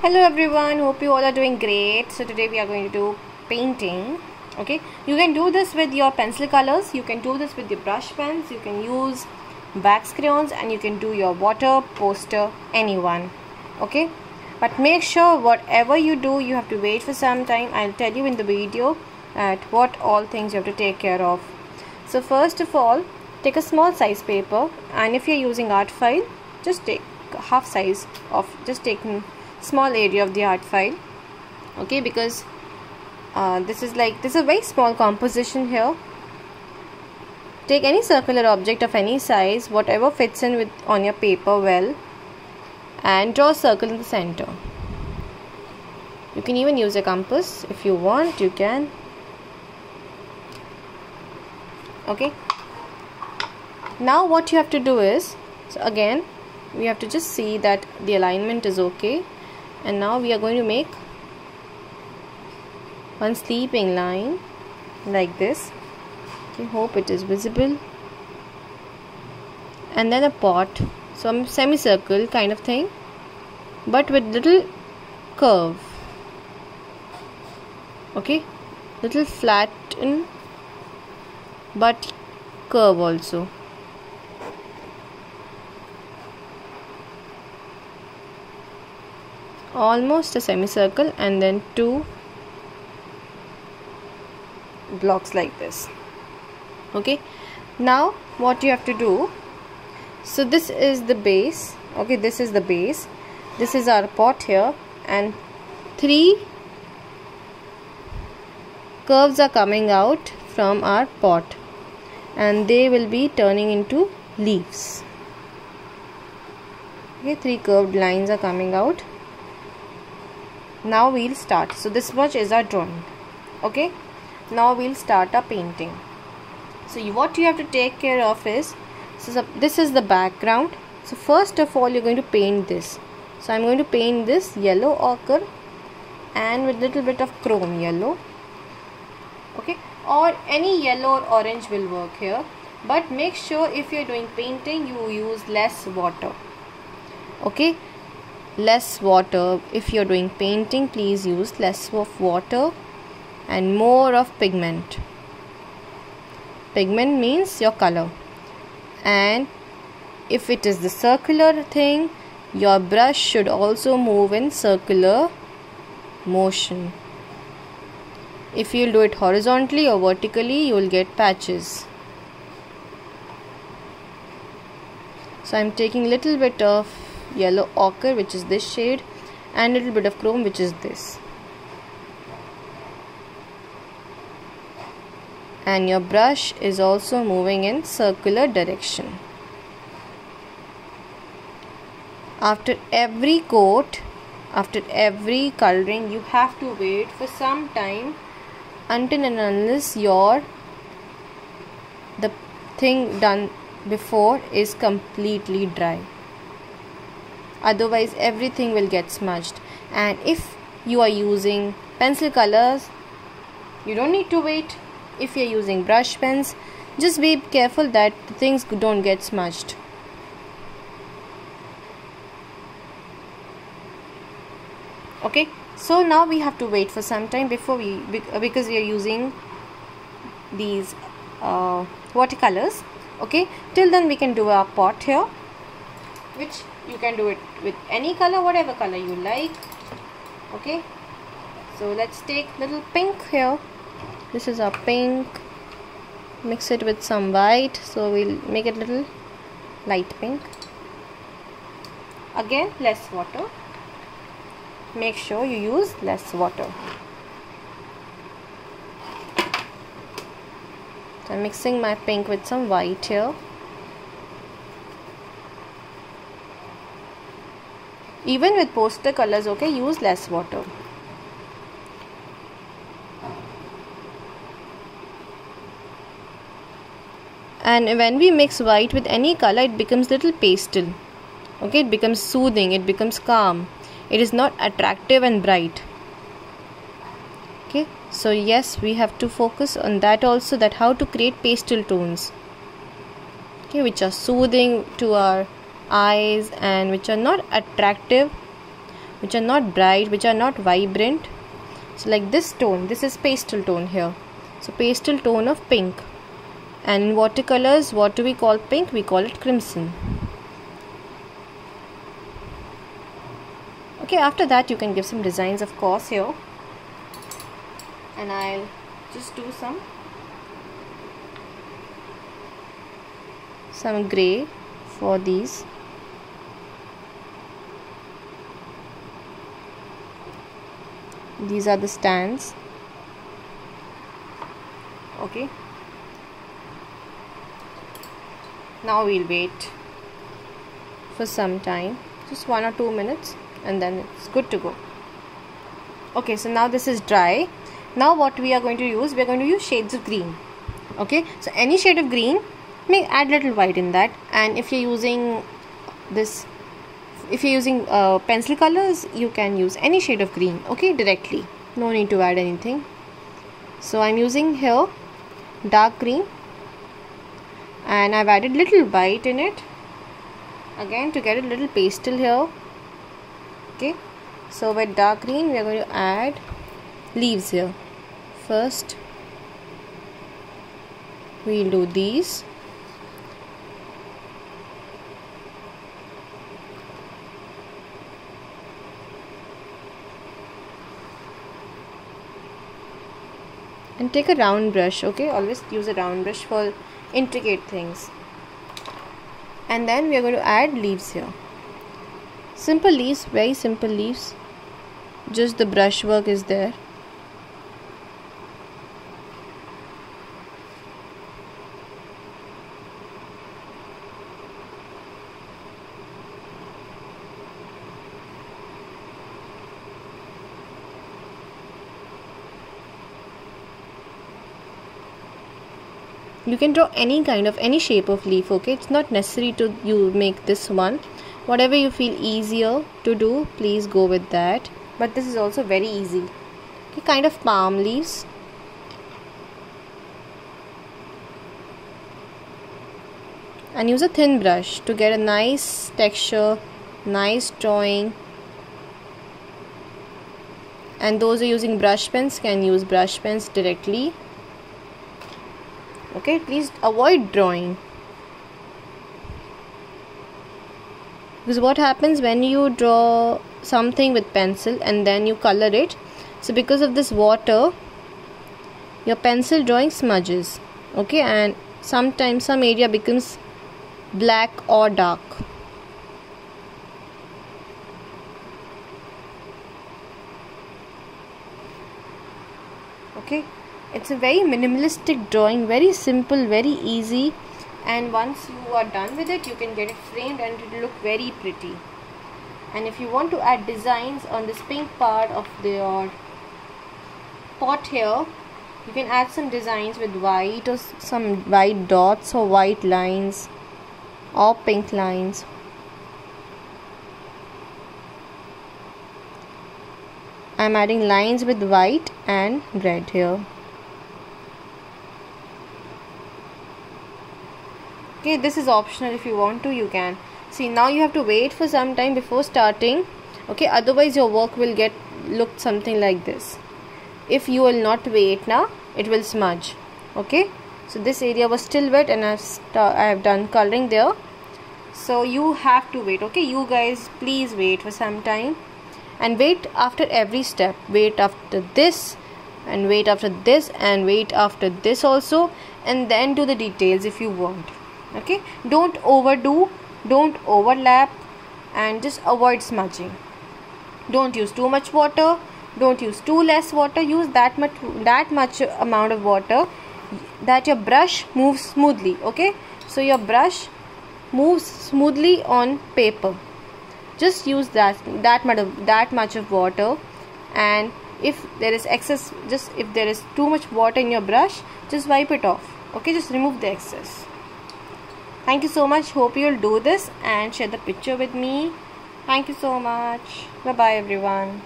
Hello everyone, hope you all are doing great. So today we are going to do painting. Okay, you can do this with your pencil colors, you can do this with your brush pens, you can use wax crayons, and you can do your water, poster, anyone. Okay, but make sure whatever you do, you have to wait for some time. I'll tell you in the video at what all things you have to take care of. So first of all, take a small size paper, and if you're using art file, just take half size of, just take small area of the art file. Okay, because this is a very small composition here. Take any circular object of any size, whatever fits in with on your paper well, and draw a circle in the center. You can even use a compass if you want, you can. Okay, now what you have to do is, so again we have to just see that the alignment is okay, and now we are going to make one sleeping line like this. Okay, hope it is visible, and then a pot, some semicircle kind of thing, but with little curve. Okay, little flatten but curve also. Almost a semicircle, and then two blocks like this. Okay, now what you have to do, so this is the base. Okay, this is the base, this is our pot here, and three curves are coming out from our pot, and they will be turning into leaves. Okay, three curved lines are coming out. Now we'll start. So this much is our drawing. Okay, now we'll start our painting. So what you have to take care of is, so this is the background. So first of all, you're going to paint this. So I'm going to paint this yellow ochre and with little bit of chrome yellow. Okay, or any yellow or orange will work here, but make sure if you're doing painting, you use less water. Okay, less water. If you're doing painting, please use less of water and more of pigment. Pigment means your color. And if it is the circular thing, your brush should also move in circular motion. If you'll do it horizontally or vertically, you will get patches. So I'm taking little bit of yellow ochre, which is this shade, and little bit of chrome, which is this. And your brush is also moving in circular direction. After every coat, after every coloring, you have to wait for some time until and unless the thing done before is completely dry. Otherwise everything will get smudged. And if you are using pencil colors, you don't need to wait. If you are using brush pens, just be careful that the things don't get smudged. Okay, so now we have to wait for some time before because we are using these watercolors. Okay, till then we can do our pot here, which you can do it with any color, whatever color you like. Okay, so let's take little pink here. This is our pink. Mix it with some white, so we'll make it little light pink. Again, less water. Make sure you use less water. So I'm mixing my pink with some white here. Even with poster colors, okay, use less water. And when we mix white with any color, it becomes little pastel. Okay, it becomes soothing, it becomes calm. It is not attractive and bright. Okay, so yes, we have to focus on that also, that how to create pastel tones, okay, which are soothing to our eyes and which are not attractive which are not bright, which are not vibrant. So like this tone, this is pastel tone here. So pastel tone of pink. And in watercolors, what do we call pink? We call it crimson. Okay, after that you can give some designs, of course, here. And I'll just do some grey for these. These are the stands. Okay. Now we'll wait for some time, just 1 or 2 minutes, and then it's good to go. Okay, so now this is dry. Now what we are going to use, we are going to use shades of green. Okay, so any shade of green, may add little white in that. And if you're using this, if you're using pencil colors, you can use any shade of green, okay, directly, no need to add anything. So I'm using here dark green, and I've added little white in it again to get a little pastel here. Okay, so with dark green we are going to add leaves here. First we'll do these. And take a round brush, okay, always use a round brush for intricate things. And then we are going to add leaves here. Simple leaves, very simple leaves, just the brush work is there. You can draw any kind of, any shape of leaf, okay, it's not necessary to you make this one. Whatever you feel easier to do, please go with that. But this is also very easy. Okay, kind of palm leaves. And use a thin brush to get a nice texture, nice drawing. And those who are using brush pens can use brush pens directly. Okay, please avoid drawing, because what happens when you draw something with pencil and then you color it, so because of this water your pencil drawing smudges, okay, and sometimes some area becomes black or dark. Okay, it's a very minimalistic drawing, very simple, very easy, and once you are done with it you can get it framed and it will look very pretty. And if you want to add designs on this pink part of your pot here, you can add some designs with white or some white dots or white lines or pink lines. I'm adding lines with white and red here. Okay, this is optional. If you want to, you can. See, now you have to wait for some time before starting. Okay, otherwise your work will look something like this. If you will not wait now, it will smudge. Okay, so this area was still wet and I have done coloring there. So you have to wait. Okay, you guys please wait for some time. And wait after every step. Wait after this, and wait after this, and wait after this also, and then do the details if you want. Okay, don't overdo, don't overlap, and just avoid smudging. Don't use too much water, don't use too less water. Use that much amount of water that your brush moves smoothly. Okay, so your brush moves smoothly on paper. Just use that much of water, and if there is excess, just if there is too much water in your brush, just wipe it off. Okay, just remove the excess. Thank you so much. Hope you'll do this and share the picture with me. Thank you so much. Bye bye everyone.